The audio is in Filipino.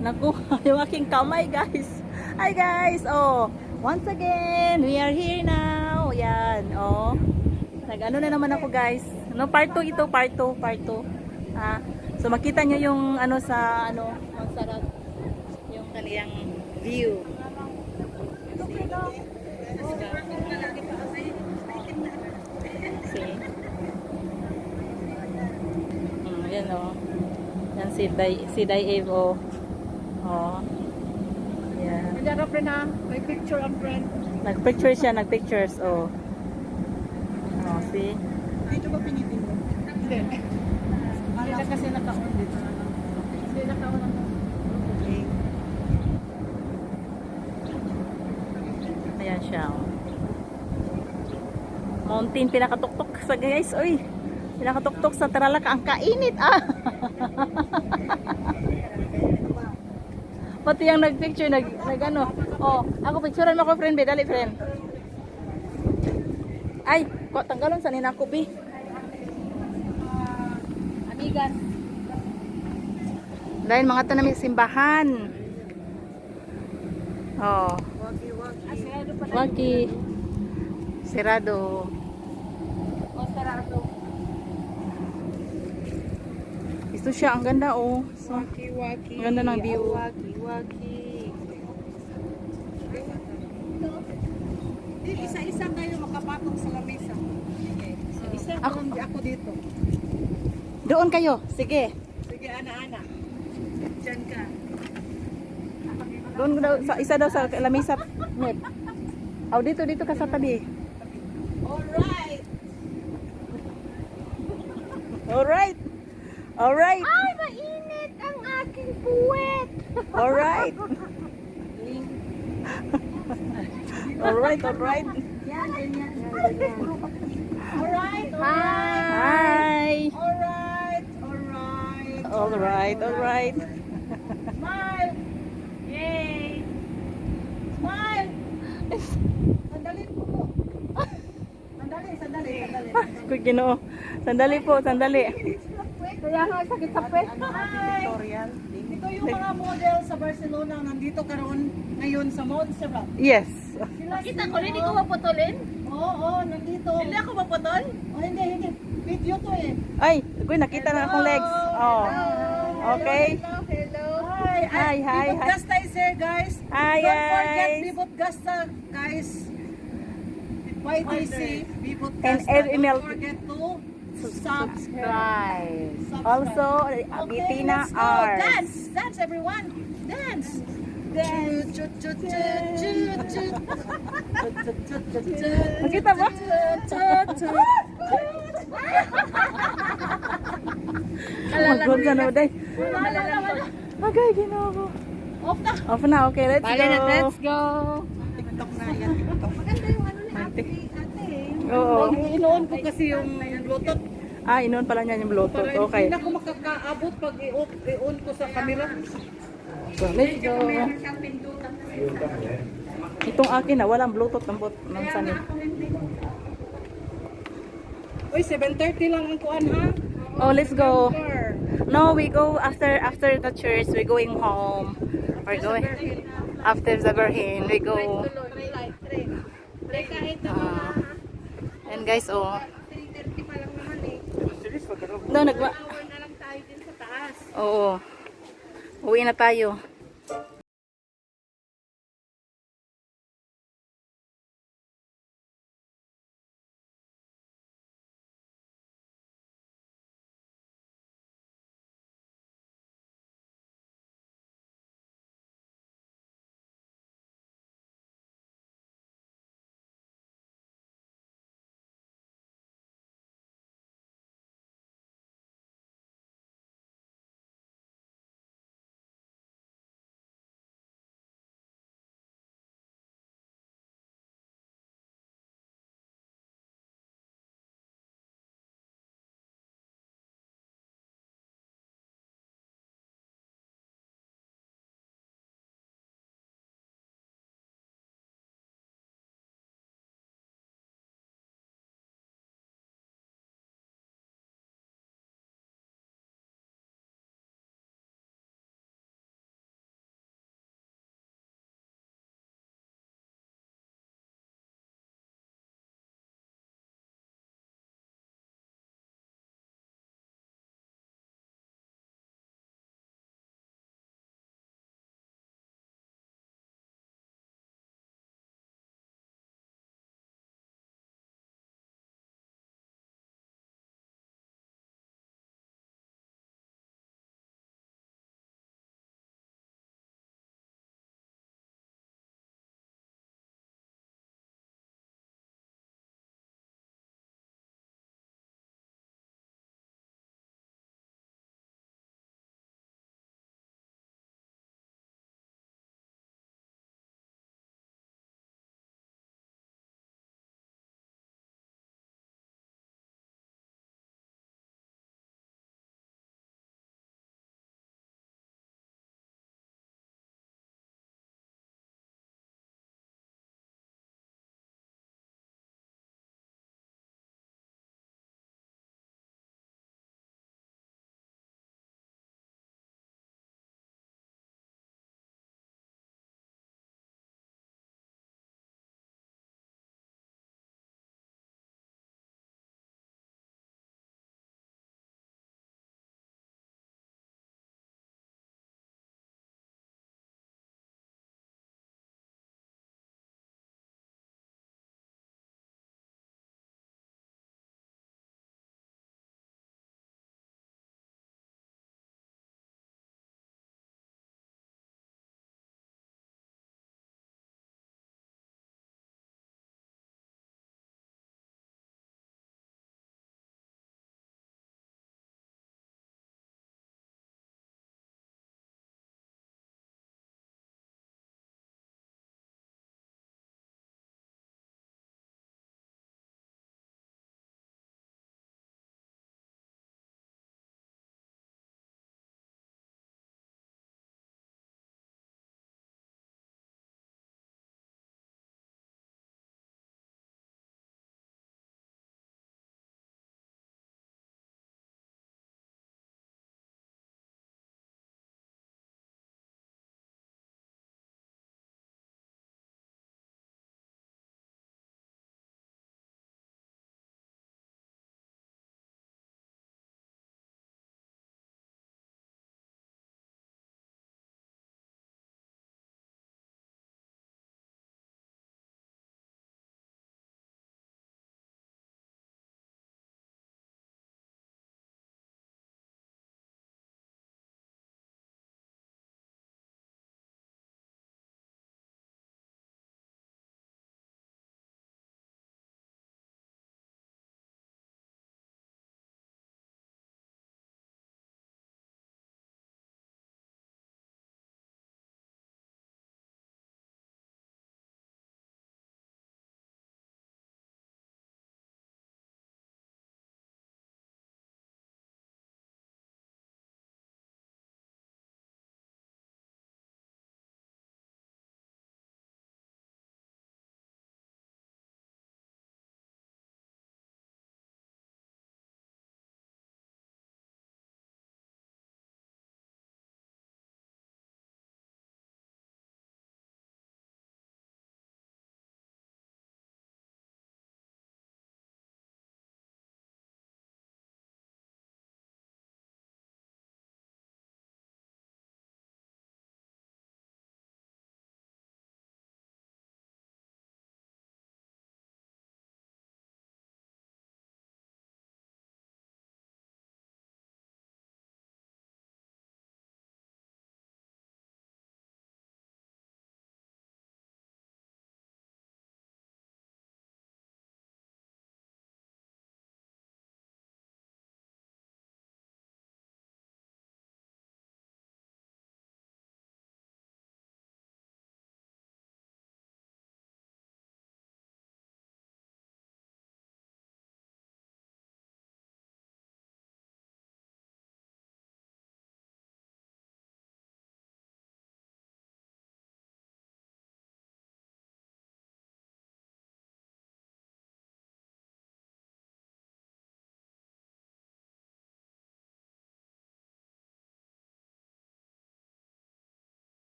Naku, yung aking kamay guys. Hi guys, oh. Once again, we are here now. Yan, oh. Nag-ano na naman ako guys. No, part 2 ito, part 2, part 2. Ah, so makita nyo yung ano sa ano, ang sarap yung kaniyang view. See? Yan oh. Yan si Day Eve oh. Oh. Yeah. Nandiyan ka friend ha? May picture ang friend. Nag-picture siya, nag-pictures oh. Oh, see? Dito ba pinitin mo? Hindi. Hindi na kasi naka-on dito. Hindi naka-on ako. Okay. Ayan siya oh. Mountain pinakatuktok sa guys, oy. Pinakatuktok sa Tarlac, ang kainit ah. Pati yung nag-picture, nag-ano. Oh, ako picturean mo ko friend, be, dali friend. Ay, ko tanggalon sa ninako be. Amigan. Dahil mga tanami simbahan. Oh. Wagi. Sirado. O, sarado. Ito siya, ang ganda oh. So, Waki-waki. ang ganda ng view. Waki-waki. Isa-isa kayo makapatong sa lamesa. Isa ako dito. Doon kayo. Sige. Sige, ana-ana. Diyan ka. Doon daw sa isa daw sa lamisa. Net. Oh, dito ka sa tabi. Alright. Alright. Alright. Ay, mainit ang aking puwet. Alright. Alright, alright. Yan, ganyan. Alright. Hi. Alright. Alright. Alright, alright. Smile. Yay. Smile. Sandali po. Sandali. Kuy Ginoo. Sandali po, sandali. Kaya nga sakit sa pwet. Hi. Ito yung mga model sa Barcelona nandito karon ngayon sa Montserrat. Yes. Kita ko, hindi ko maputulin? Oo, nandito. Hindi ako maputol? Oh, hindi. Video to eh. Ay, kuy nakita na akong legs. Oh. Okay. Hello. Hi. Bibot Gasta is here, guys. Hi, Don't forget guys. Bibot Gasta, guys. YTC, Bibot And Gasta. every email. Don't forget to subscribe. Subscribe. Also, Bitina let's go. Arts. Dance, everyone. Dance. Nakita ba? Magod sa no day. Okay, Ginoo ko. Off na, okay, let's go. Let's go. TikTok na yan, TikTok. Maganda yung ano ni ate. Oo. Inoon ko kasi yung Bluetooth. Ah, inoon pala niya yung Bluetooth. Para Okay. hindi na ako makakaabot pag i-on ko sa camera. So, let's go. Itong akin na, walang Bluetooth ng sanit. Uy, 7:30 lang ang kuan ha. Oh, let's go. No, we go after the church. We're going home. We're going after the Berhin. We go. And guys, oh. 3:30 pa lang naman eh. No, nagwa. Hour na lang tayo din sa taas. Oo. Uwi na tayo.